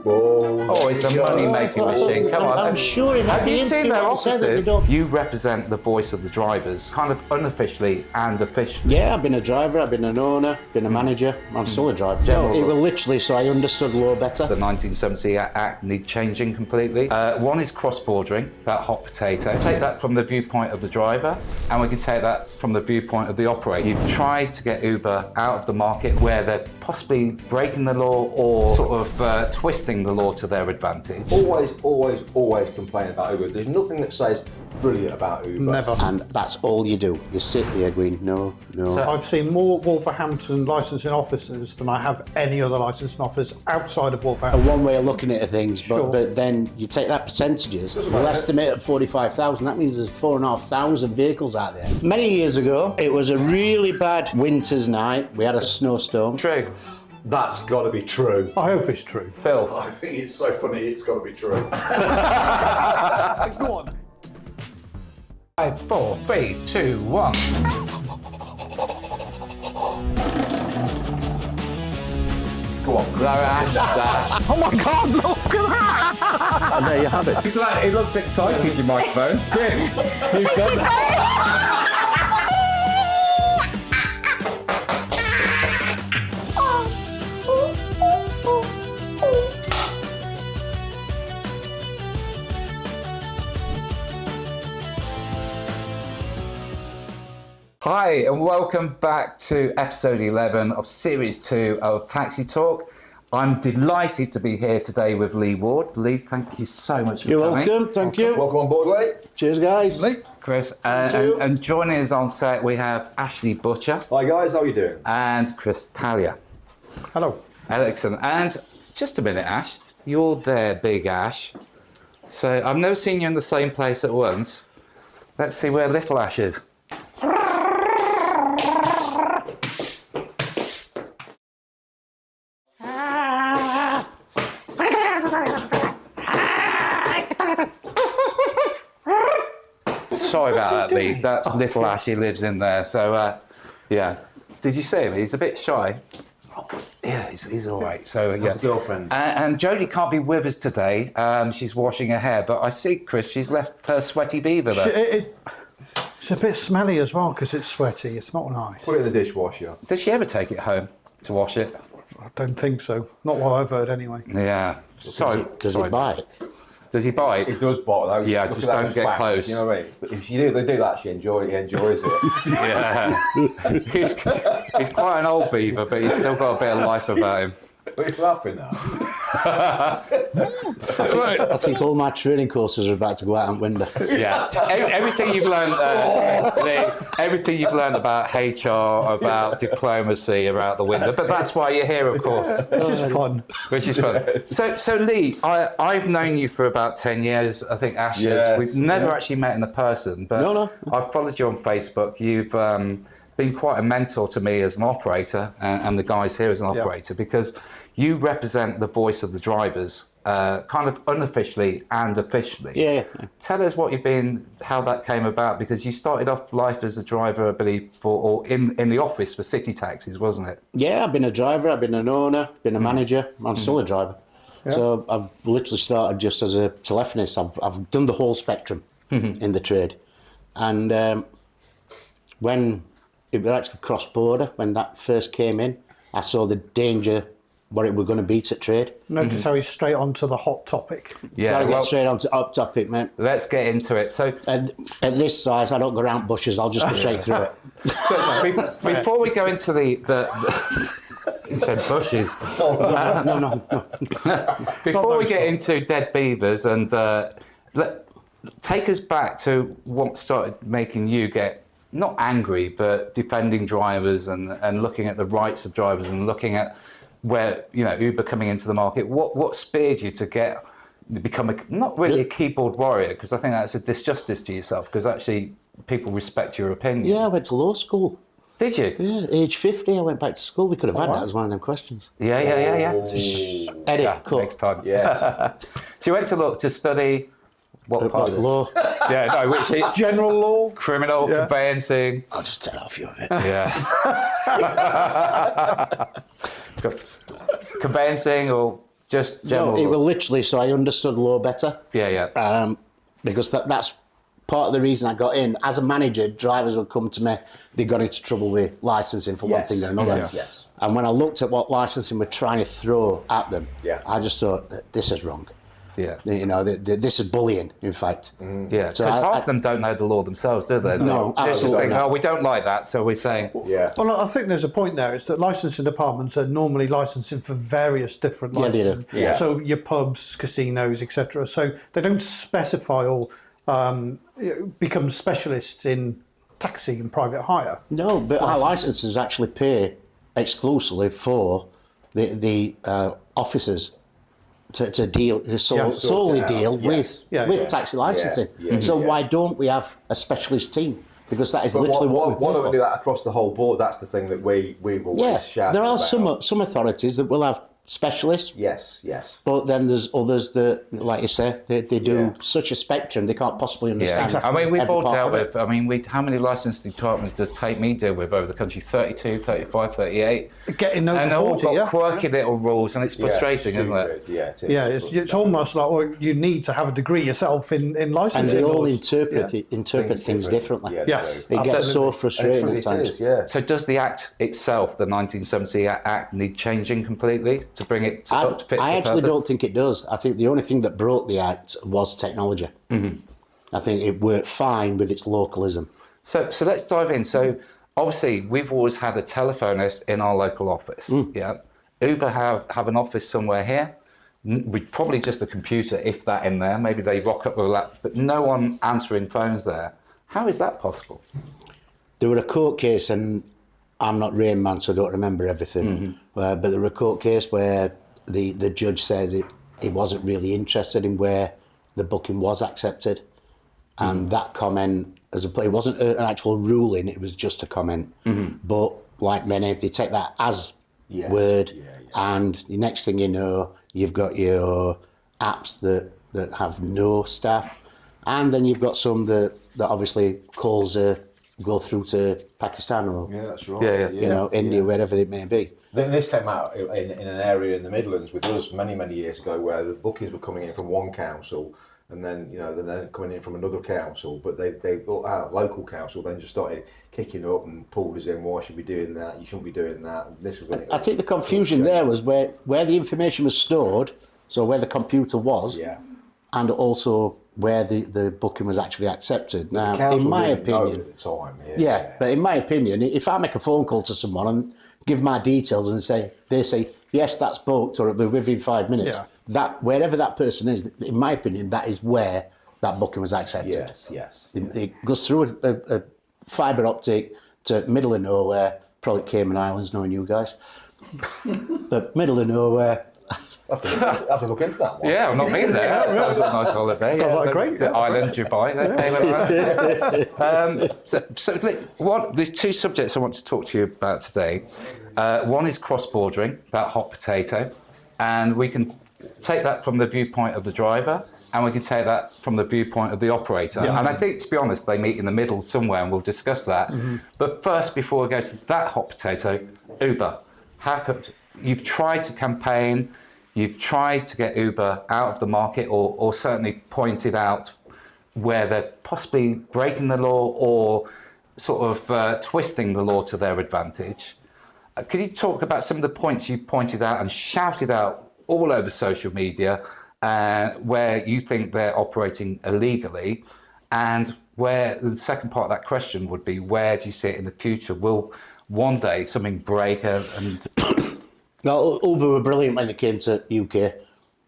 Oh, it's a money-making machine. Come on. I'm sure in Have you seen their offices? You don't... represent the voice of the drivers, kind of unofficially and officially. Yeah, I've been a driver, I've been an owner, been a manager. I'm still a driver. No, it was literally so I understood law better. The 1970 Act need changing completely. One is cross-bordering, that hot potato. Take that from the viewpoint of the driver, and we can take that from the viewpoint of the operator. You've tried to get Uber out of the market where they're possibly breaking the law or sort of twisting the law to their advantage. Always complain about Uber. There's nothing that says brilliant about Uber. Never. And that's all you do. You sit there going, no. So I've seen more Wolverhampton licensing officers than I have any other licensing office outside of Wolverhampton. One way of looking at things, Sure. but then you take that percentages, we'll estimate at 45,000, that means there's 4,500 vehicles out there. Many years ago, it was a really bad winter's night. We had a snowstorm. True. That's got to be true. I hope it's true. Phil. I think it's so funny, it's got to be true. Go on. 5, 4, 3, 2, 1. Go on, blow Ash. Oh my God, look at that! And there you have it. It looks exciting, your microphone. Chris, you've done that. Hi, and welcome back to episode 11 of series 2 of Taxi Talk. I'm delighted to be here today with Lee Ward. Lee, thank you so much for coming. You're welcome, thank you. Welcome on board, Lee. Cheers, guys. Lee. Chris, and joining us on set we have Ashley Butcher. Hi guys, how are you doing? And Chris Talia. Hello. Excellent. And just a minute, Ash. You're there, Big Ash. So I've never seen you in the same place at once. Let's see where Little Ash is. Sorry about that, Lee. That's Little Ash. He lives in there. So, yeah. Did you see him? He's a bit shy. Yeah, he's all right. So, yeah. His girlfriend. And Jodie can't be with us today. She's washing her hair. But I see, Chris, she's left her sweaty beaver there. It's a bit smelly as well because it's sweaty. It's not nice. Put it in the dishwasher. Does she ever take it home to wash it? I don't think so. Not what I've heard anyway. Yeah. Does he buy it? Does he bite? He does bite though. Yeah, Look just at that don't get fact, close. You know what I mean? But if you do, they do that, he enjoys it. Yeah. He's quite an old beaver, but he's still got a bit of life about him. What are you laughing at? I think all my training courses are about to go out on window. Yeah, everything you've learned, everything you've learned about HR, about diplomacy, are out the window. But that's why you're here, of course. It's just fun. Which is fun. So Lee, I've known you for about 10 years. I think Ash has. Yes, We've never actually met in the person, but No. I've followed you on Facebook. You've been quite a mentor to me as an operator and the guys here as an operator because you represent the voice of the drivers, kind of unofficially and officially. Yeah. Tell us how that came about, because you started off life as a driver, I believe, in the office for city taxis, wasn't it? Yeah, I've been a driver, I've been an owner, been a manager, I'm still a driver. Yeah. So I've literally started just as a telephonist. I've done the whole spectrum in the trade. And when it was actually cross-border, when that first came in, I saw the danger, what it were going to be to trade. Notice how he's straight on to the hot topic. Yeah. Gotta get straight on to up topic, man. Let's get into it. So At this size, I don't go around bushes, I'll just go straight through it. before we go into the you said bushes. No. Before we get into dead beavers, and take us back to what started making you get not angry, but defending drivers and looking at the rights of drivers and looking at where, Uber coming into the market. What spurred you to become not really a keyboard warrior, because I think that's a disjustice to yourself, because actually people respect your opinion. Yeah, I went to law school. Did you? Yeah, age 50, I went back to school. We could have had that as one of them questions. Yeah. Edit, cut. Next time. Yeah. So you went to study what part of it? Law. Yeah, no, which is General law. criminal, conveyancing. I'll just tell off you of it. Yeah. Conveyancing or Just No, general. it was literally so I understood the law better. Yeah. Because that's part of the reason I got in. As a manager, drivers would come to me, they got into trouble with licensing for one Yes. thing or another. Yeah. Yes. And when I looked at what licensing were trying to throw at them, Yeah. I just thought, this is wrong. Yeah. You know, this is bullying, in fact. Yeah, So because I- half of them don't know the law themselves, do they? No, They just absolutely think, not. oh, we don't like that, so we're saying, Yeah. Well, I think there's a point there. It's that licensing departments are normally licensing for various different Yeah, they do. licensing. Yeah. So your pubs, casinos, etc. So they don't specify or become specialists in taxi and private hire. No, but our licenses actually pay exclusively for the officers to deal solely out. deal Yes. with taxi licensing. Yeah. So why don't we have a specialist team? Because that is But literally what why we pay don't we do for. that across the whole board? That's the thing that we've always Yeah, shouted there are about. some authorities that will have specialists. Yes. But then there's others that, like you say, they do Yeah. such a spectrum, they can't possibly yeah. understand. I mean, we've every all part dealt of it. with, I mean, how many licensing departments does Take Me deal with over the country? 32, 35, 38? Getting over And they've all 40, got yeah. quirky little rules, and it's frustrating, isn't it? Yeah, it is. Yeah, it's almost like, well, you need to have a degree yourself in And licensing. they all laws. interpret things differently. Yeah, Yes. they do. It gets so Absolutely. frustrating And at times. it is, yeah. So does the Act itself, the 1970 Act, need changing completely to bring it to up to fit I for actually purpose? don't think it does. I think the only thing that broke the Act was technology. Mm-hmm. I think it worked fine with its localism. So let's dive in. So obviously we've always had a telephonist in our local office. Yeah. Uber have an office somewhere here. We probably just a computer, if that, in there. Maybe they rock up with that, but no one answering phones there. How is that possible? There were a court case, and I'm not Rain Man, so I don't remember everything. But there were a court case where the judge says he wasn't really interested in where the booking was accepted, and that comment, it wasn't an actual ruling; it was just a comment. But like many, they take that as Yes. word, Yeah. and the next thing you know, you've got your apps that have no staff, and then you've got some that obviously calls go through to Pakistan or Yeah, that's right. Yeah. you know India, wherever it may be. This came out in an area in the Midlands with us many years ago, where the bookings were coming in from one council, and then then coming in from another council. But our local council then just started kicking up and pulled us in. Why should we be doing that? You shouldn't be doing that. And this was when I think the confusion there was where the information was stored, so where the computer was, Yeah. and also where the booking was actually accepted. Now, Council in my didn't know opinion, at the time. yeah, but in my opinion, if I make a phone call to someone and give my details and they say yes, that's booked, or it'll be within 5 minutes, Yeah. that wherever that person is, in my opinion, that is where that booking was accepted. Yes. It goes through a fibre optic to middle of nowhere, probably Cayman Islands, knowing you guys, but middle of nowhere. I have to look into that one. Yeah, I've not been there. That sounds like a nice holiday. Sounds like the, great, the yeah. island, Dubai. There's two subjects I want to talk to you about today. One is cross-bordering, that hot potato, and we can take that from the viewpoint of the driver, and we can take that from the viewpoint of the operator. Yeah. And I think, to be honest, they meet in the middle somewhere, and we'll discuss that. But first, before we go to that hot potato, Uber. How come you've tried to campaign? You've tried to get Uber out of the market, or certainly pointed out where they're possibly breaking the law or sort of twisting the law to their advantage. Could you talk about some of the points you pointed out and shouted out all over social media where you think they're operating illegally, and where the second part of that question would be, where do you see it in the future? Will one day something break and... Well, Uber were brilliant when they came to UK,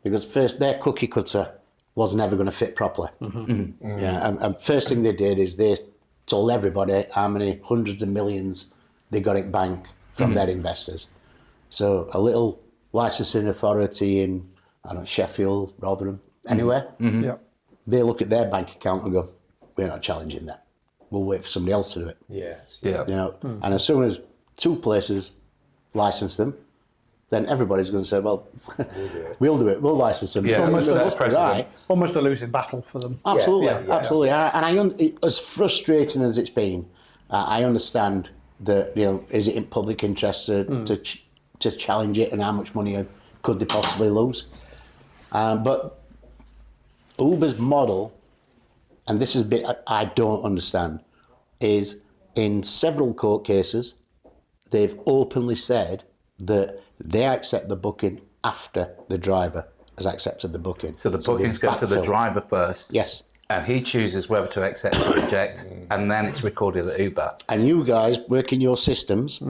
because first their cookie cutter was never going to fit properly. Yeah, and first thing they did is they told everybody how many hundreds of millions they got in bank from their investors. So a little licensing authority in, I don't know, Sheffield, Rotherham, anywhere, Yeah. they look at their bank account and go, we're not challenging that. We'll wait for somebody else to do it. Yes. Yeah. You know, and as soon as two places license them, then everybody's going to say, well, we'll do it, we'll license them. Yeah, So almost they that's must be precedent. right. Almost a losing battle for them. Absolutely, yeah, absolutely. As frustrating as it's been, I understand that, is it in public interest to challenge it, and how much money could they possibly lose? But Uber's model, and this is a bit I don't understand, is in several court cases, they've openly said that they accept the booking after the driver has accepted the booking. So the bookings go to the backfill. driver first. Yes. And he chooses whether to accept or reject, and then it's recorded at Uber. And you guys working your systems,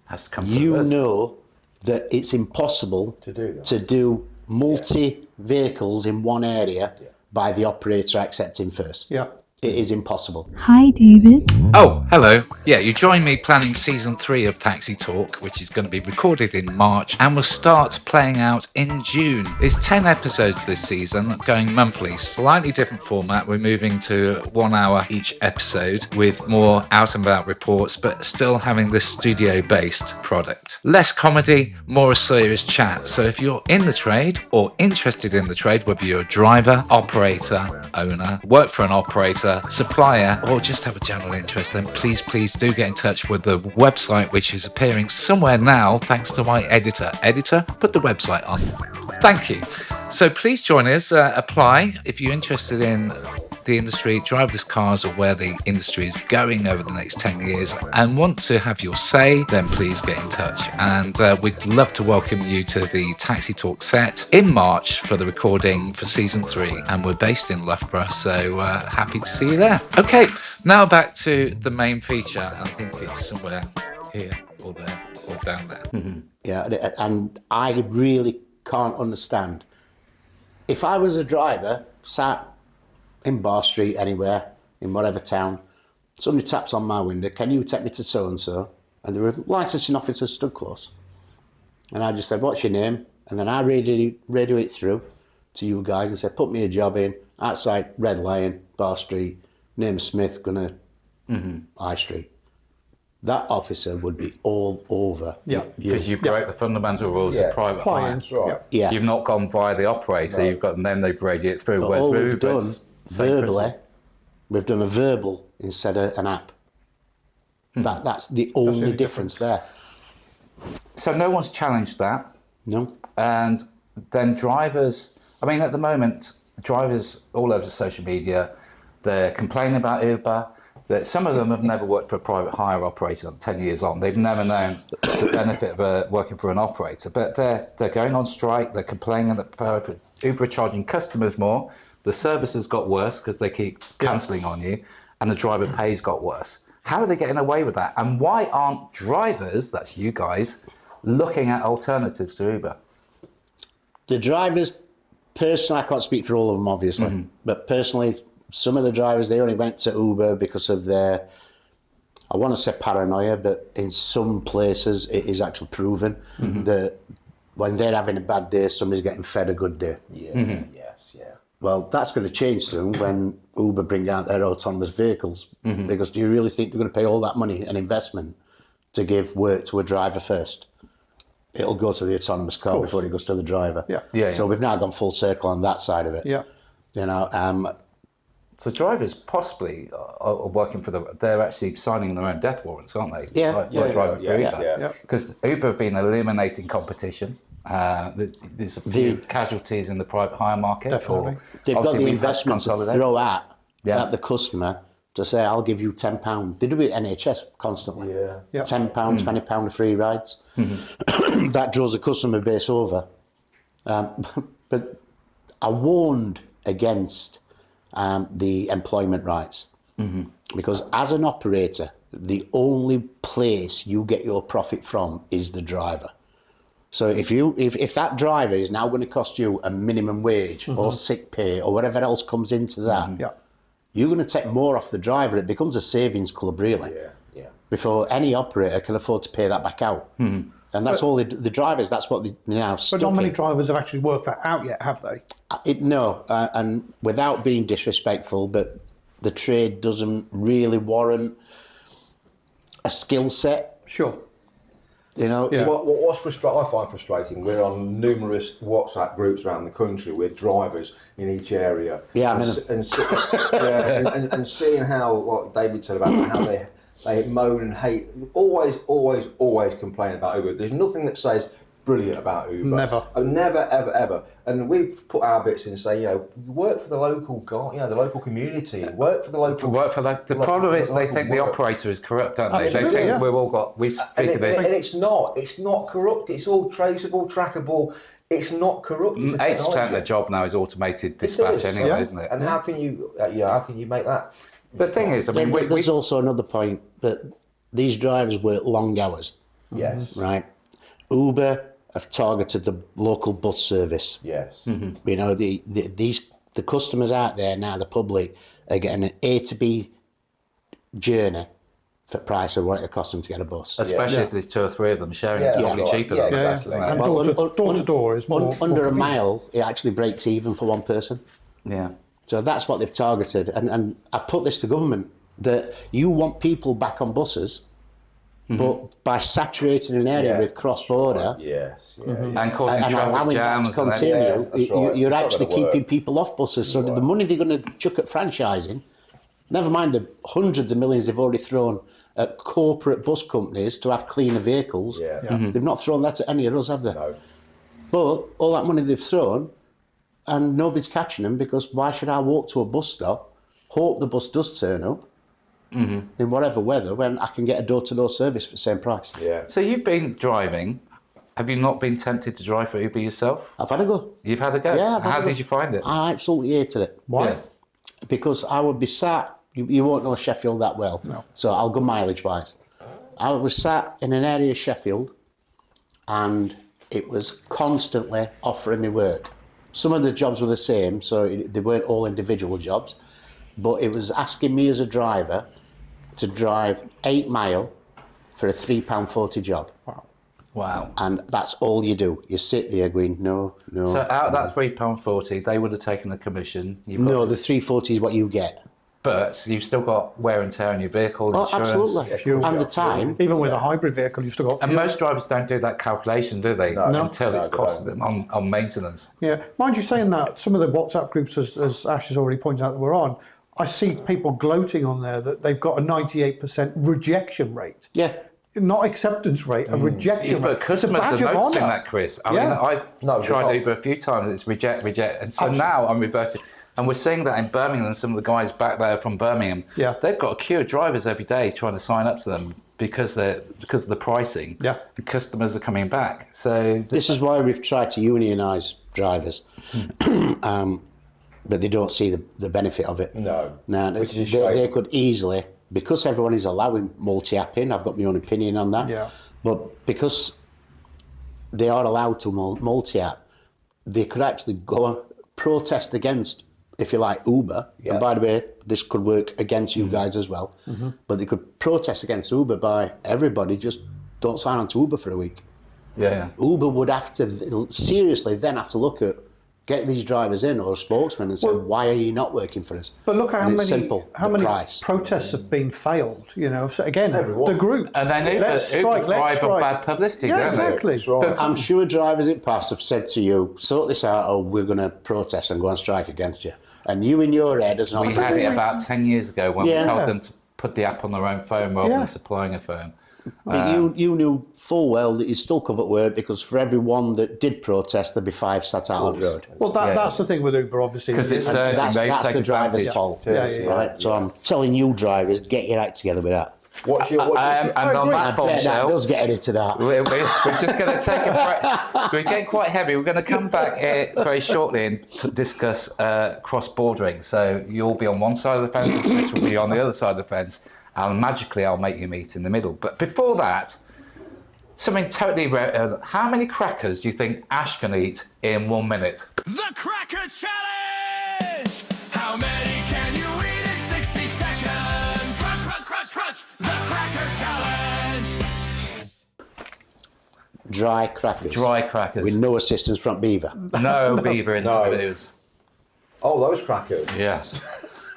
Has to come you from us. know that it's impossible To do that. to do multi-vehicles in one area by the operator accepting first. Yeah. It is impossible. Hi, David. Oh, hello. Yeah, you join me planning season 3 of Taxi Talk, which is going to be recorded in March and will start playing out in June. It's 10 episodes this season, going monthly. Slightly different format. We're moving to 1 hour each episode with more out and about reports, but still having this studio-based product. Less comedy, more a serious chat. So if you're in the trade or interested in the trade, whether you're a driver, operator, owner, work for an operator, supplier, or just have a general interest, then please do get in touch with the website, which is appearing somewhere now thanks to my editor. Put the website on. Thank you. So please join us, apply if you're interested in the industry, driverless cars, or where the industry is going over the next 10 years and want to have your say, then please get in touch. And we'd love to welcome you to the Taxi Talk set in March for the recording for season 3. And we're based in Loughborough, so happy to see you there. Okay, now back to the main feature. I think it's somewhere here or there or down there. Yeah, and I really can't understand. If I was a driver, sat in Bar Street, anywhere, in whatever town, somebody taps on my window, can you take me to so-and-so? And there were licensing officers stood close. And I just said, what's your name? And then I radio it through to you guys and said, put me a job in, outside Red Lion, Bar Street, name Smith, gonna High Street. That officer would be all over. Yeah. Because you break the fundamental rules of private hire. Clients. Right. Yeah. You've not gone via the operator, you've got, and then they've radiated it through. But Whereas all with we've Uber, done it's same verbally, principle. we've done a verbal instead of an app. That's the only difference there. So no one's challenged that. No? And then drivers, I mean, at the moment, drivers all over social media, they're complaining about Uber. That some of them have never worked for a private hire operator 10 years on. They've never known the benefit of working for an operator. But they're going on strike. They're complaining that Uber are charging customers more. The service has got worse because they keep cancelling on you, and the driver pays got worse. How are they getting away with that? And why aren't drivers, that's you guys, looking at alternatives to Uber? The drivers, personally, I can't speak for all of them, obviously, but personally, some of the drivers, they only went to Uber because of their, I want to say paranoia, but in some places it is actually proven that when they're having a bad day, somebody's getting fed a good day. Yeah. Yes. Yeah. Well, that's going to change soon when Uber bring out their autonomous vehicles, because do you really think they're going to pay all that money and investment to give work to a driver first? It'll go to the autonomous car before it goes to the driver. Yeah. So we've now gone full circle on that side of it. Yeah. You know, So drivers possibly are working for they're actually signing their own death warrants, aren't they? Yeah, By yeah, driving for yeah, Uber. yeah. Because Uber have been eliminating competition. There's a few casualties in the private hire market. Definitely. they've got Obviously, the we've had to investment to consolidate. throw at the customer to say, I'll give you £10. They do it NHS constantly. Yeah. £10, £20 of free rides. That draws the customer base over. But I warned against the employment rights, because as an operator, the only place you get your profit from is the driver. So if that driver is now going to cost you a minimum wage or sick pay or whatever else comes into that, you're going to take more off the driver. It becomes a savings club, really. Yeah. Before any operator can afford to pay that back out. And that's all the drivers, that's what they now stuck But not many in. drivers have actually worked that out yet, have they? And without being disrespectful, but the trade doesn't really warrant a skill set. Sure. You know, Yeah. What's I find frustrating, we're on numerous WhatsApp groups around the country with drivers in each area. Yeah, I'm in and seeing how, what David said about how they moan and hate, always complain about Uber. There's nothing that says brilliant about Uber. Never. Oh, never, ever, ever. And we put our bits in and say, work for the local guy, the local community. Work for the local. The problem is they think the operator is corrupt, don't they? They think we speak of this. And it's not corrupt. It's all traceable, trackable. It's not corrupt. 80% of the job now is automated dispatch anyway, isn't it? And how can you make that? The thing is, there's also another point that these drivers work long hours. Yes. Right. Uber have targeted the local bus service. Yes. Mm-hmm. The customers out there now, the public, are getting an A to B journey for price of what it costs them to get a bus. Especially if there's 2 or 3 of them sharing, it's probably cheaper than the bus, isn't it? And Well, door to door is more under more a mile, it actually breaks even for one person. Yeah. So that's what they've targeted. And I've put this to government, that you want people back on buses, but by saturating an area with cross-border Yes. And causing and traffic allowing that jams. to continue, that's right. you're It's not actually gonna work. keeping people off buses. So the money they're going to chuck at franchising, never mind the hundreds of millions they've already thrown at corporate bus companies to have cleaner vehicles, they've not thrown that at any of us, have they? No. But all that money they've thrown, and nobody's catching them, because why should I walk to a bus stop, hope the bus does turn up, in whatever weather, when I can get a door-to-door service for the same price? Yeah. So you've been driving. Have you not been tempted to drive for Uber yourself? I've had a go. You've had a go? Yeah, I've had How a go. did you find it? I absolutely hated it. Why? Yeah. Because I would be sat, you won't know Sheffield that well, so I'll go mileage-wise. I was sat in an area of Sheffield, and it was constantly offering me work. Some of the jobs were the same, so they weren't all individual jobs, but it was asking me as a driver to drive 8 mile for a £3.40 job. Wow. And that's all you do. You sit there going, no. So out of that £3.40, they would have taken a commission. No, the 340 is what you get. But you've still got wear and tear on your vehicle, Oh, insurance. absolutely. fuel. And the time. Even with a hybrid vehicle, you've still got And fuel. most drivers don't do that calculation, do they? Until it's they costing don't. them on maintenance. Yeah, mind you saying that, some of the WhatsApp groups, as Ash has already pointed out that we're on, I see people gloating on there that they've got a 98% rejection rate. Yeah. Not acceptance rate, a rejection But rate. It's a customers badge are of noticing honour. that, Chris. I Yeah. mean, I've No, they're tried not. Uber a few times, it's reject. And so now I'm reverting. And we're seeing that in Birmingham, some of the guys back there from Birmingham, Yeah. they've got a queue of drivers every day trying to sign up to them because of the pricing. Yeah. And customers are coming back. So This is why we've tried to unionise drivers, but they don't see the benefit of it. No. Now, Which is a shame. they could easily, because everyone is allowing multi-apping, I've got my own opinion on that, Yeah. but because they are allowed to multi-app, they could actually go and protest against, if you like, Uber. Yeah. And by the way, this could work against you guys as well, but they could protest against Uber by everybody just don't sign on to Uber for a week. yeah. Uber would have to seriously then have to look at get these drivers in or a spokesman and say, why are you not working for us? But look at And how it's many simple, how the many price. protests have been failed. You know, so again, Everyone. the group. And then Uber let's strike. thrive on bad publicity, Yeah, don't exactly. That's right. I'm sure drivers in past have said to you, sort this out or we're going to protest and go on strike against you. And you in your head as not... We had it about 10 years ago when Yeah. we told them to put the app on their own phone rather Yeah. than supplying a phone. But you knew full well that you still covered work because for every one that did protest, there'd be 5 sat out on the road. Well, that's the thing with Uber, obviously. 'Cause it's, And They That's take the driver's advantage. fault, Yeah, yeah, right? So I'm telling you drivers, get your act together with that. And on agree. that I bet that bombshell, does get into that. we're just going to take a break. We're getting quite heavy. We're going to come back very shortly and to discuss cross-bordering. So you'll be on one side of the fence and Chris will be on the other side of the fence. And magically, I'll make you meet in the middle. But before that, something totally rare. How many crackers do you think Ash can eat in 1 minute? The Cracker Challenge! How many can you eat in 60 seconds? Crunch, crunch, crunch, crunch! The Cracker Challenge! Dry crackers. Dry crackers. With no assistance from Beaver. No beaver No. interviews. Oh, those crackers. Yes.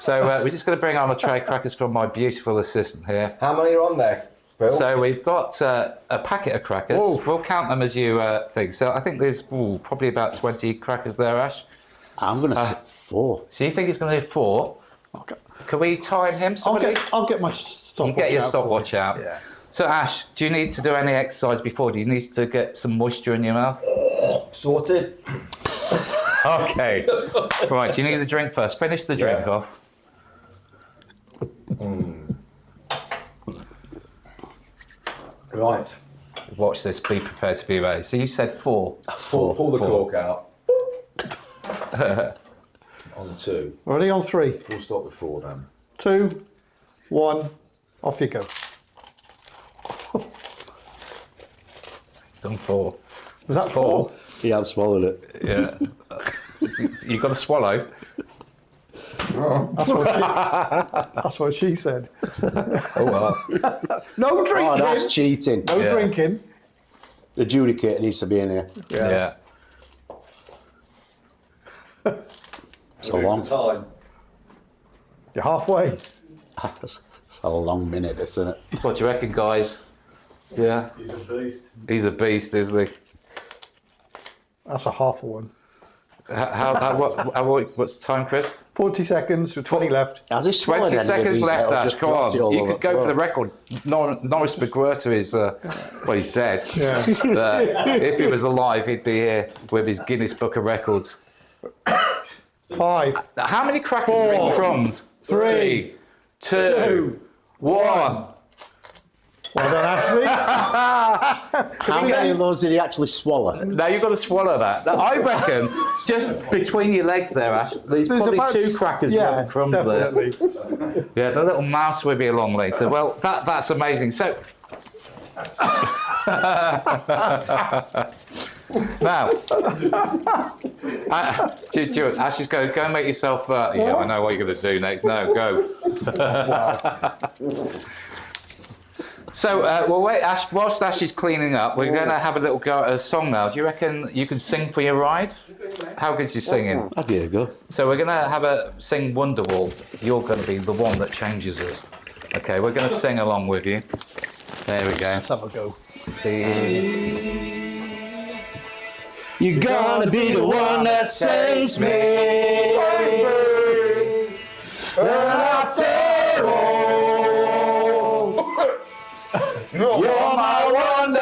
So we're just going to bring on a tray of crackers from my beautiful assistant here. How many are on there, Phil? So we've got a packet of crackers. Oof. We'll count them as you think. So I think there's probably about 20 crackers there, Ash. I'm going to say 4. So you think he's going to do 4? Okay. Can we time him? I'll Somebody? get my stopwatch. You get your out for stopwatch you. out. Yeah. So Ash, do you need to do any exercise before? Do you need to get some moisture in your mouth? Sorted. Okay. Right, do you need a drink first? Finish the drink off. Right. Watch this, be prepared to be ready. So you said 4. Pull the cork out. On 2. Ready on 3. We'll start with 4 then. 2, 1, off you go. Done 4. Was that 4? He had swallowed it. Yeah. You got to swallow. That's what she said. Oh well. No drinking. Oh, that's cheating. No Yeah. drinking. The adjudicator needs to be in here. Yeah. It's a long, Time. You're halfway. it's a long minute, isn't it? What do you reckon, guys? Yeah. He's a beast. He's a beast, isn't he? That's a half a one. What's the time, Chris? 40 seconds with 20 left. Has he swallowed 20 any of seconds these? left, Or Ash. just Come dropped it on. all You over could go for the floor? record. Norris McGuirter is, well, he's dead. Yeah. If he was alive, he'd be here with his Guinness Book of Records. 5. How many crackers are in 4, crumbs? 3, 2, 1. Well done, Ashley. How many of those did he actually swallow? Now you've got to swallow that. I reckon just between your legs there, Ash, there's probably about 2 crackers yeah, worth of crumbs definitely. there. Yeah, the little mouse will be along later. Well, that's amazing. So now, Ash, just go and make yourself. Yeah, I know what you're going to do next. No, go. So, well, wait, Ash. Whilst Ash is cleaning up, we're going to have a little go at a song now. Do you reckon you can sing for your ride? How good's your singing? I'll give it a go. So we're going to have a sing Wonderwall. You're going to be the one that changes us. Okay, we're going to sing along with you. There we go. Let's have a go. You're gonna be the one that saves me. When I fail, you're my wonder.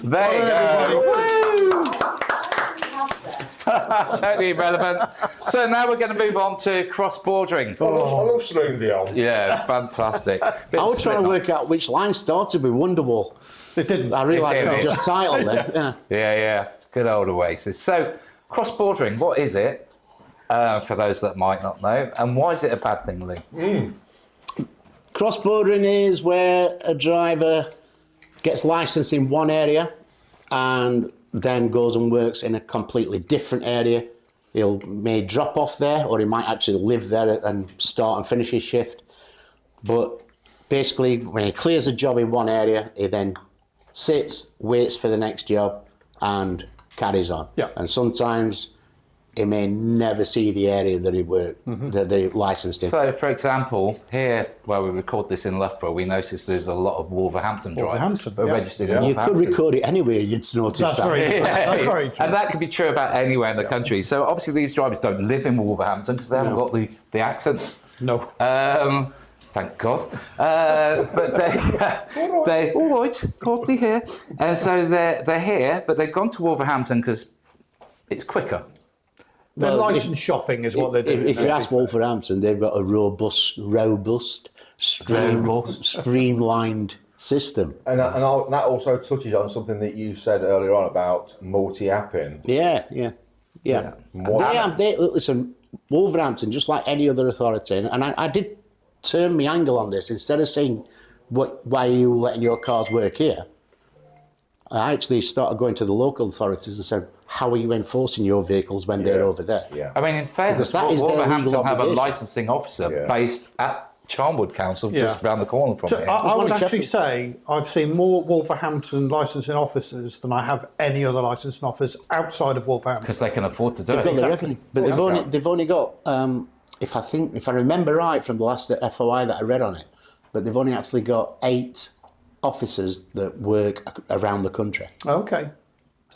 There you go. Totally irrelevant. So now we're going to move on to cross-bordering. I love Celine Dion. Yeah, fantastic. I was trying to work out which line started with Wonderwall. It didn't. I realised It it didn't. was just titled then. Yeah. Yeah. Good old Oasis. So cross-bordering, what is it? For those that might not know, and why is it a bad thing, Lee? Cross-bordering is where a driver gets licensed in one area and then goes and works in a completely different area. May drop off there, or he might actually live there and start and finish his shift. But basically, when he clears a job in one area, he then sits, waits for the next job, and carries on. Yeah. And sometimes he may never see the area that he worked, that he licensed in. So, for example, here where we record this in Loughborough, we notice there's a lot of Wolverhampton drivers Wolverhampton, who are yeah. registered in You could Wolverhampton. record it anywhere, you'd notice That's that. very, that's very true. And that could be true about anywhere in the country. So obviously these drivers don't live in Wolverhampton because they haven't got the accent. No. Thank God. But they all right, probably here. And so they're here, but they've gone to Wolverhampton because it's quicker. Their Well, license shopping is what they're doing. If you ask Wolverhampton, they've got a robust, streamlined system. And that also touches on something that you said earlier on about multi-apping. Yeah. What- Listen, Wolverhampton, just like any other authority, and I did turn my angle on this. Instead of saying, why are you letting your cars work here? I actually started going to the local authorities and said, how are you enforcing your vehicles when they're over there? Yeah. I mean, in fairness, Because that is their Wolverhampton legal have a obligation. licensing officer Yeah. based at Charnwood Council, just Yeah. around the corner from So here. I would one in actually Sheffield. say I've seen more Wolverhampton licensing officers than I have any other licensing officers outside of Wolverhampton. Because they can afford to do They've got it. the revenue, but they've only got. If I remember right from the last FOI that I read on it, but they've only actually got 8 officers that work around the country. Okay.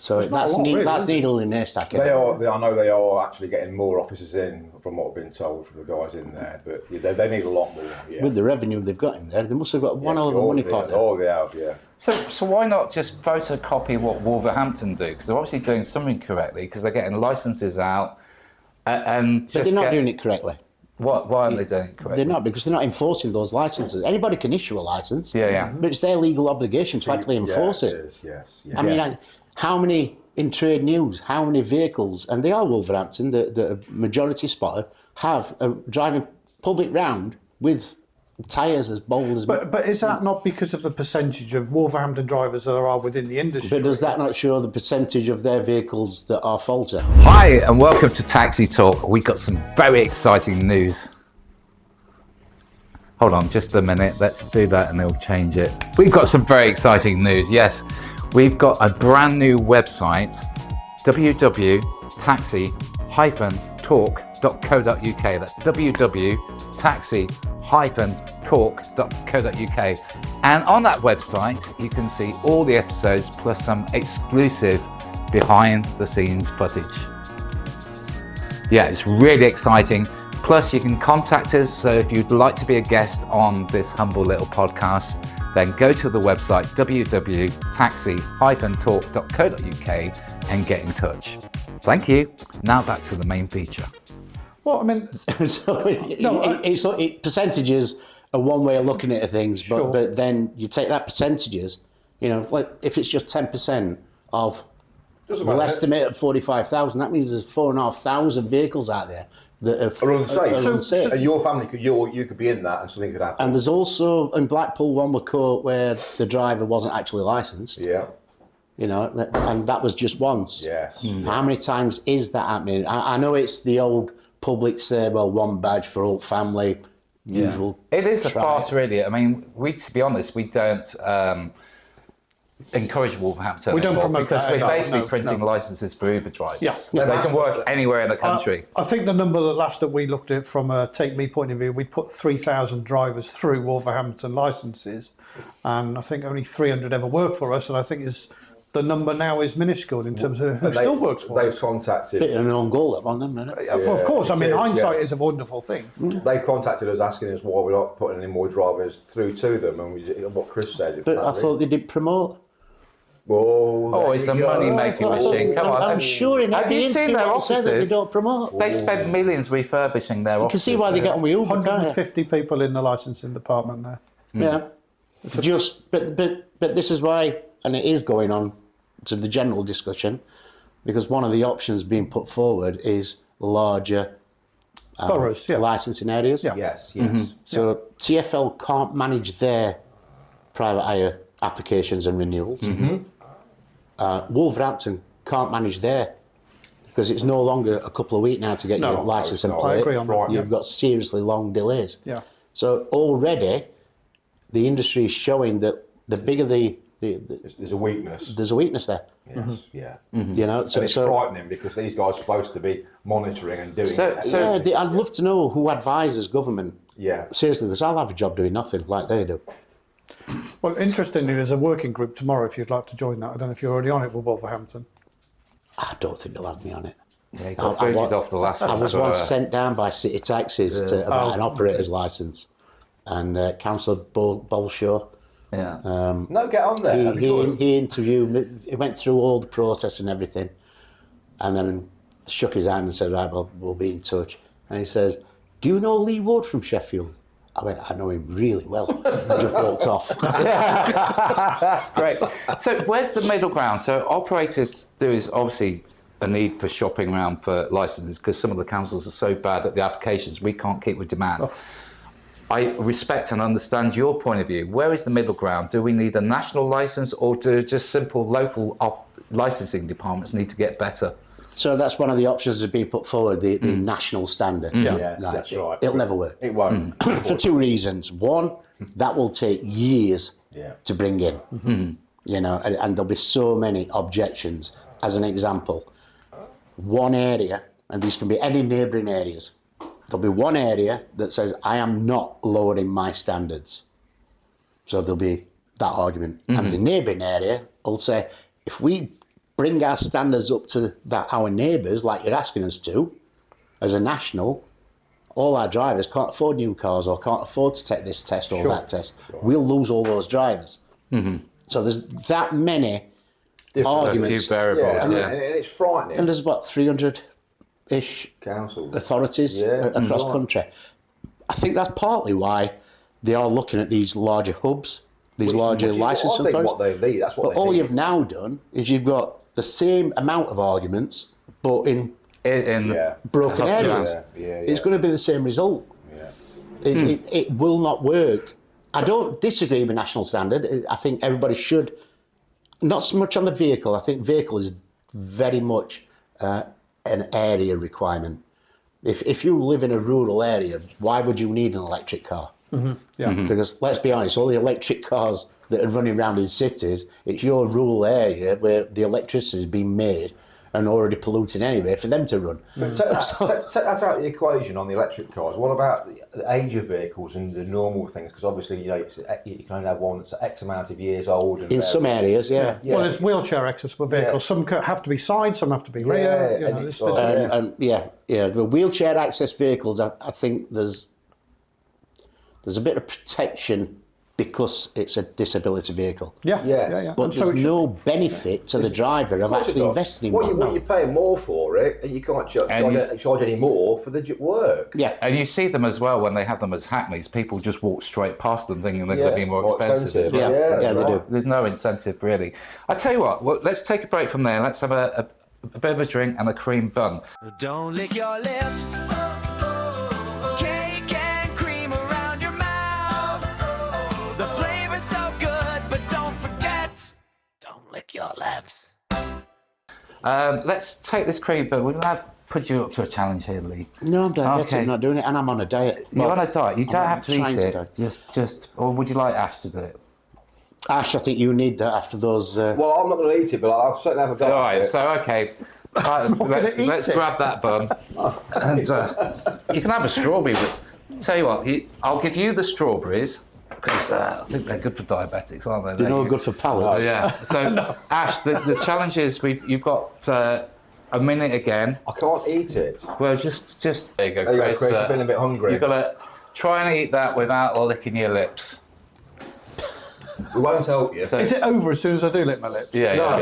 So It's not that's a lot, really, that's is it? needle in a haystack. They are. I know they are actually getting more officers in, from what I've been told from the guys in there. But yeah, they need a lot more. Yeah. With the revenue they've got in there, they must have got one hell of a money pot there. Oh, they have. Yeah. So why not just photocopy what Wolverhampton do? Because they're obviously doing something correctly because they're getting licenses out and But they're not doing it correctly. Why aren't they doing it correctly? They're not, because they're not enforcing those licenses. Anybody can issue a license, Yeah. but it's their legal obligation to actually enforce it. Is, yes. Yeah. I mean, how many in trade news, how many vehicles, and they are Wolverhampton, the majority spotter, have driving public round with tyres as bold as... But is that not because of the percentage of Wolverhampton drivers that there are within the industry? But does that not show the percentage of their vehicles that are faulty? Hi and welcome to Taxi Talk. We got some very exciting news. Hold on just a minute, let's do that and they'll change it. We've got some very exciting news, yes. We've got a brand new website, www.taxi-talk.co.uk. That's www.taxi-talk.co.uk. And on that website, you can see all the episodes plus some exclusive behind the scenes footage. Yeah, it's really exciting. Plus, you can contact us. So if you'd like to be a guest on this humble little podcast, then go to the website www.taxi-talk.co.uk and get in touch. Thank you. Now back to the main feature. Well, I mean, So percentages are one way of looking at things, but, Sure. but then you take that percentages, you know, like if it's just 10% of, Doesn't we'll matter. estimate at 45,000, that means there's 4,500 vehicles out there that Are unsafe. are unsafe. And your family you could be in that, and something could happen. And there's also in Blackpool one were caught where the driver wasn't actually licensed, Yeah. you know, and that was just once. Yes. How many times is that happening? I know it's the old public say, well, one badge for all family, usual. It is a try. farce, really. I mean, to be honest, we don't encourage Wolverhampton We don't anymore promote because that, we're no, basically no, printing no. licenses for Uber drivers. Yes. They can work anywhere in the country. I think the number that last that we looked at from a Take Me point of view, we put 3,000 drivers through Wolverhampton licences, and I think only 300 ever work for us, and I think the number now is minuscule in terms of who And still works for They've us. contacted. Bit of an own goal up on them, isn't it? Well, of course, I mean, it is, hindsight yeah. is a wonderful thing. They contacted us asking us why we're not putting any more drivers through to them, and what Chris said. But I thought they did promote. Oh, it's a money-making machine. Come on. I'm sure in Have every you seen interview their it says that they offices? don't promote. They spent millions refurbishing their You offices. can see why they get on with Uber, can't you? 150 people in the licensing department there. Yeah. But this is why, and it is going on to the general discussion, because one of the options being put forward is larger Boroughs, yeah. licensing areas. Yeah. Yes, yes. So TfL can't manage their private hire applications and renewals. Wolverhampton can't manage their, because it's no longer a couple of weeks now to get No, your no, license it's and not. plate. I agree on that. You've got seriously long delays. Yeah. So already, the industry is showing that the bigger There's a weakness. there's a weakness there. Yes, yeah. You know, And it's frightening because these guys are supposed to be monitoring and doing it. yeah, I'd love to know who advises government. Yeah. Seriously, because I'll have a job doing nothing like they do. Well, interestingly, there's a working group tomorrow if you'd like to join that. I don't know if you're already on it with Wolverhampton. I don't think they'll have me on it. Yeah, you got I booted off the last I one. was so, once sent down by City Taxis about an operator's licence, and Councillor Bolshaw, yeah. No, get on there. That'd be good. he interviewed me, he went through all the process and everything, and then shook his hand and said, right, well, we'll be in touch. And he says, do you know Lee Ward from Sheffield? I went, I know him really well. I just walked off. That's great. So where's the middle ground? So operators, there is obviously a need for shopping around for licenses because some of the councils are so bad at the applications, we can't keep with demand. I respect and understand your point of view. Where is the middle ground? Do we need a national license or do just simple local licensing departments need to get better? So that's one of the options that's been put forward, the national standard. Yes, that's right. It'll never work. It won't. For two reasons. One, that will take years Yeah. to bring in. You know, and there'll be so many objections. As an example, one area, and these can be any neighbouring areas, there'll be one area that says, I am not lowering my standards. So there'll be that argument. And the neighbouring area will say, if we bring our standards up to that our neighbours, like you're asking us to, as a national, all our drivers can't afford new cars or can't afford to take this test or that test. We'll lose all those drivers. So there's that many arguments. A few variables, and, yeah. and it's frightening. And there's about 300-ish Councils. authorities Yeah, across right. country. I think that's partly why they are looking at these larger hubs, these larger Which is licence what I think authorities. what they need. That's what But they all need. you've now done is you've got the same amount of arguments, but in In Yeah. broken Yeah. areas. Yeah. It's going to be the same result. Yeah. It will not work. I don't disagree with national standard. I think everybody should, not so much on the vehicle. I think vehicle is very much an area requirement. If you live in a rural area, why would you need an electric car? Because let's be honest, all the electric cars that are running around in cities, it's your rural area where the electricity is being made and already polluting anyway for them to run. But take that out of the equation on the electric cars. What about the age of vehicles and the normal things? Because obviously, you can only have one that's X amount of years old. And In some areas, yeah. Yeah. Well, there's wheelchair accessible vehicles. Some have to be side, some have to be rear. Yeah, and This, it's this, like- And the wheelchair access vehicles, I think there's a bit of protection because it's a disability vehicle. Yes. But And so there's it should- no benefit to the driver of actually investing in one. What you're paying more for it, and you can't charge any more for the work. Yeah. And you see them as well when they have them as hackneys. People just walk straight past them thinking they're going to be more expensive. as well. Yeah, they do. There's no incentive really. I tell you what, well, let's take a break from there. Let's have a bit of a drink and a cream bun. Don't lick your lips. Cake and cream around your mouth. The flavor's so good, but don't forget, don't lick your lips. Let's take this cream bun. We'll have put you up to a challenge here, Lee. No, I'm diabetic. Okay. I'm not doing it, and I'm on a diet. You're Well, on a diet. You don't have to trying eat to it. diet. Just, or would you like Ash to do it? Ash, I think you need that after those. Well, I'm not going to eat it, but I'll certainly have a go All at right. it. So okay. Let's eat it. grab that bun, and you can have a strawberry. But tell you what, I'll give you the strawberries because I think they're good for diabetics, aren't they? They're no good for palates. Oh, yeah. So Ash, the challenge is you've got a minute again. I can't eat it. Well, just there you go, There you go, Chris. Chris. I'm feeling a bit hungry. You've got to try and eat that without licking your lips. We won't help you. So, is it over as soon as I do lick my lips? yeah. No.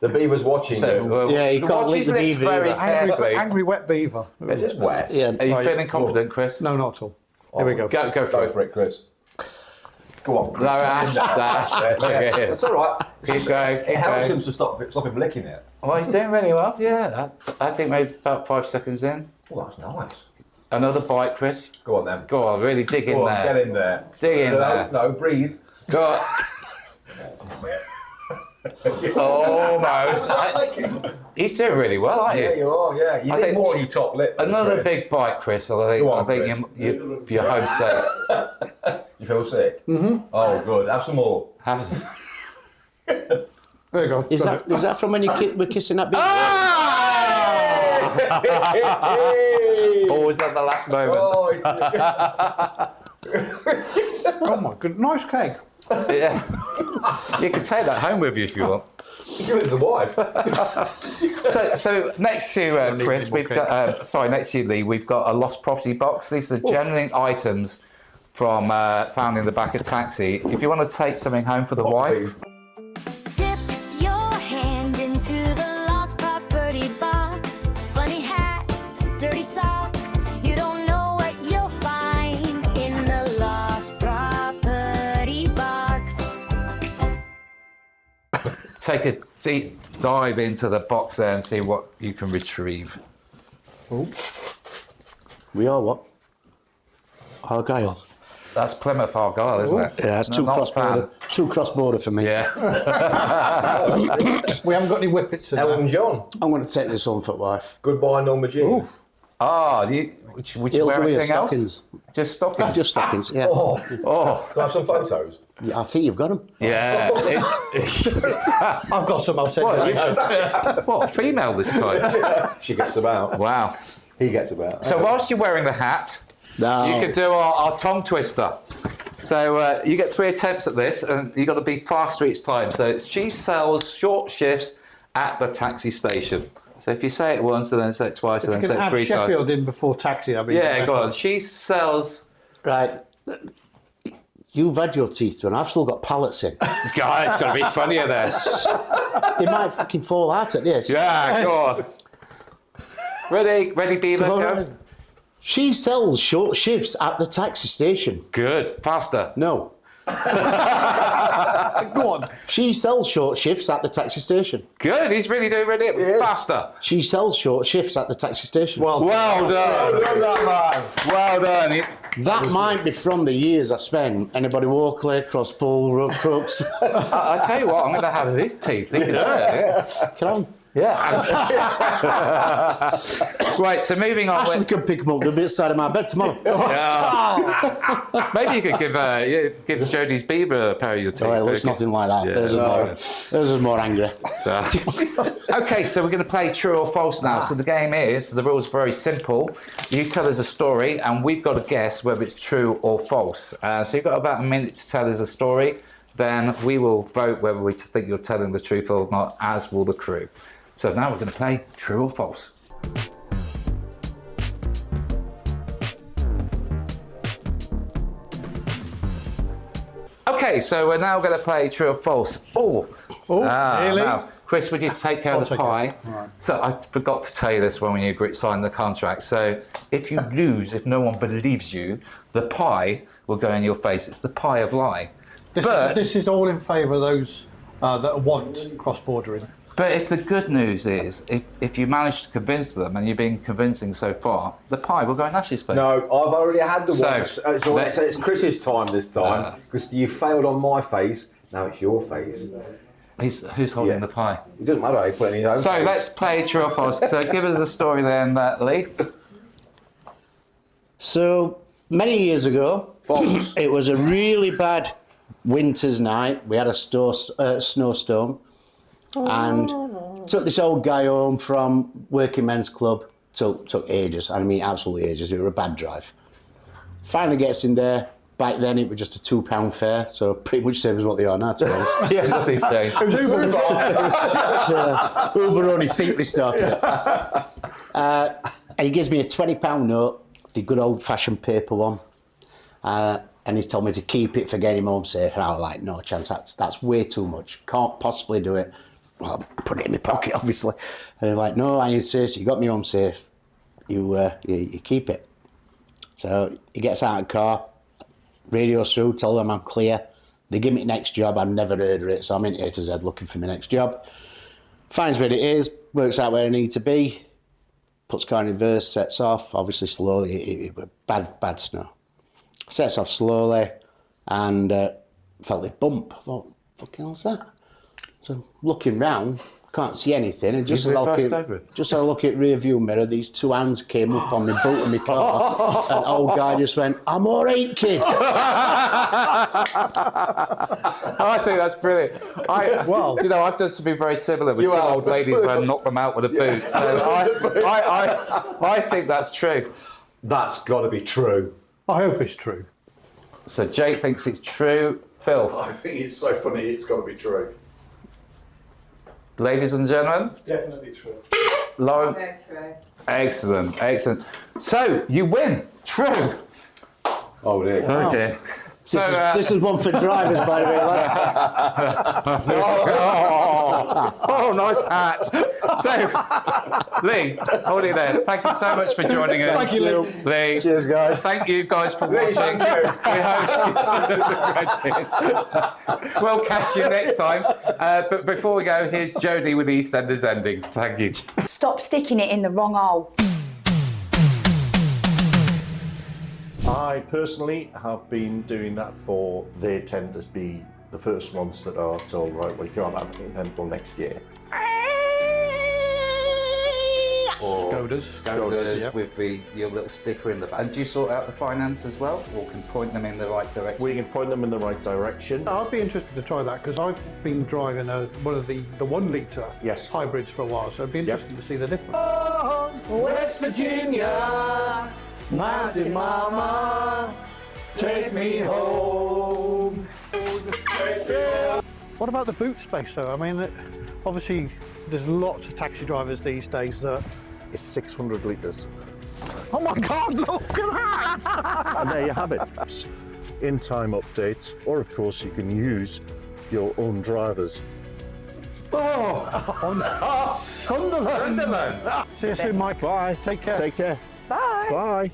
The beaver's watching So, you. well, Yeah, you can't watch lick his the lips beaver very either. carefully. Angry wet beaver. It is wet. Yeah. Are you Right. feeling confident, Chris? No, not at all. Here we go. Go for Go it. for it, Chris. Go on, Chris. No, Ash. Look at him. It's all right. Keep going. It Keep helps going. him to stop him licking it. Well, he's doing really well. Yeah, I think maybe about 5 seconds in. Oh, that's nice. Another bite, Chris. Go on then. Go on, really dig in Go on, there. get in there. Dig in no, there. No, breathe. Go on. Almost. He's doing really well, aren't Yeah, you? you are. Yeah, you I need think more on your top lip. Another Chris. big bite, Chris. I Go on, think you're home safe. You feel sick? Mm-hmm. Oh, good. Have some more. Have- There you go. Is Got it. that from when you were kissing that baby? Always at the last moment. Oh, it's Oh my good, nice cake. Yeah. You can take that home with you if you want. give it to the wife. So next to Chris, we've got, next to you, Lee, we've got a lost property box. These are genuine items from found in the back of taxi. If you want to take something home for the wife, Dip your hand into the lost property box. Funny hats, dirty socks. You don't know what you'll find in the lost property box. take a deep dive into the box there and see what you can retrieve. We are what? Argyle. That's Plymouth Argyle, isn't it? Yeah, that's No, too not cross-border. bad. Too cross-border for me. Yeah. We haven't got any whippets in there. Elton John. I'm going to take this home for wife. Goodbye, Norma Jean. Would you It'll wear be anything else? stockings. Just stockings? Just stockings, yeah. Oh, Oh, do I have some photos? Yeah, I think you've got them. yeah. I've got some, I'll send you. What, female this time? She gets about. Wow. He gets about. So whilst you're wearing the hat, No. you could do our tongue twister. So you get 3 attempts at this, and you've got to be faster each time. So it's, she sells short shifts at the taxi station. So if you say it once, and then say it twice, and then say it 3 times. Sheffield in before taxi, I mean. Yeah, go on. She sells... Right. You've had your teeth done. I've still got pallets in. God, it's going to be funnier then. They might fucking fall out at this. Yeah, go on. Ready, Beaver? Go. She sells short shifts at the taxi station. Good. Faster. No. Go on. She sells short shifts at the taxi station. Good. He's really doing faster. She sells short shifts at the taxi station. Well done. Well done. That might be from the years I spent. Anybody Walkley, Cross Pool, Road Crooks. I tell you what, I'm going to have his teeth. Yeah. Come on. Yeah. Right, so moving on. Ashley could pick them up the bit side of my bed tomorrow. Yeah. Maybe you could give Jodie's Beaver a pair of your teeth. Oh, it looks nothing like that. Yeah, Theirs is more angry. Okay, so we're going to play true or false now. So the game is, the rules are very simple. You tell us a story and we've got to guess whether it's true or false. So you've got about a minute to tell us a story. Then we will vote whether we think you're telling the truth or not, as will the crew. So now we're going to play true or false. Okay, so we're now going to play true or false. Really? Now, Chris, would you take care of the pie? Right. So I forgot to tell you this when you signed the contract. So if you lose, if no one believes you, the pie will go in your face. It's the pie of lie. This is all in favour of those that want cross-bordering. But if the good news is, if you manage to convince them, and you've been convincing so far, the pie will go in Ash's face. No, I've already had the one. So It's Chris's time this time, because you failed on my face, now it's your face. Who's holding the pie? It doesn't matter how you put it in his own So face. let's play true or false. So give us the story then, Lee. So, many years ago, False. it was a really bad winter's night. We had a snowstorm. And took this old guy home from Working Men's Club. Took ages. I mean, absolutely ages. It was a bad drive. Finally gets in there. Back then, it was just a £2 fare, so pretty much same as what they are now, to be honest. Yeah, nothing's changed. It was Uber. Uber only think they started it. And he gives me a £20 note, the good old-fashioned paper one. And he told me to keep it for getting him home safe. And I was like, no chance, that's way too much. Can't possibly do it. Well, I put it in my pocket, obviously. And he's like, no, I insist, you got me home safe. You keep it. So he gets out of the car, radios through, tell them I'm clear. They give me the next job, I've never heard of it, so I'm in A to Z looking for my next job. Finds where it is, works out where I need to be, puts car in reverse, sets off, obviously slowly, it was bad snow. Sets off slowly and felt a bump. I thought, fucking hell's that? So looking round, can't see anything, and just as I look at rear view mirror, these 2 hands came up on the boot of my car, and old guy just went, "I'm all right, kid." I think that's brilliant. I've done something very similar with 2 old ladies where I knocked them out with a boot. So I think that's true. That's got to be true. I hope it's true. So Jake thinks it's true. Phil? I think it's so funny, it's got to be true. Ladies and gentlemen? Definitely true. Lauren? Very true. Excellent. So, you win. True. Oh dear. Oh dear. So, This is one for drivers, by the way, lads. oh, nice hat. So, Lee, hold it there. Thank you so much for joining us. Thank you, Lee. Cheers, guys. Thank you guys for watching. Thank you. We hope you some great tips. We'll catch you next time. But before we go, here's Jodie with the EastEnders ending. Thank you. Stop sticking it in the wrong hole. I personally have been doing that for, they tend to be the first ones that are told, right, well, you can't have it until next year. Skoders with your little sticker in the back. And do you sort out the finance as well, or can point them in the right direction? We can point them in the right direction. I'd be interested to try that because I've been driving one of the 1 litre hybrids for a while, so it'd be interesting to see the difference. West Virginia, Mountain Mama, take me home. What about the boot space though? I mean, obviously there's lots of taxi drivers these days that... It's 600 litres. Oh my God, look at that! And there you have it. In-time updates, or of course you can use your own drivers. Sunderland! See you soon, Mike. Bye. Take care. Take care. Bye. Bye.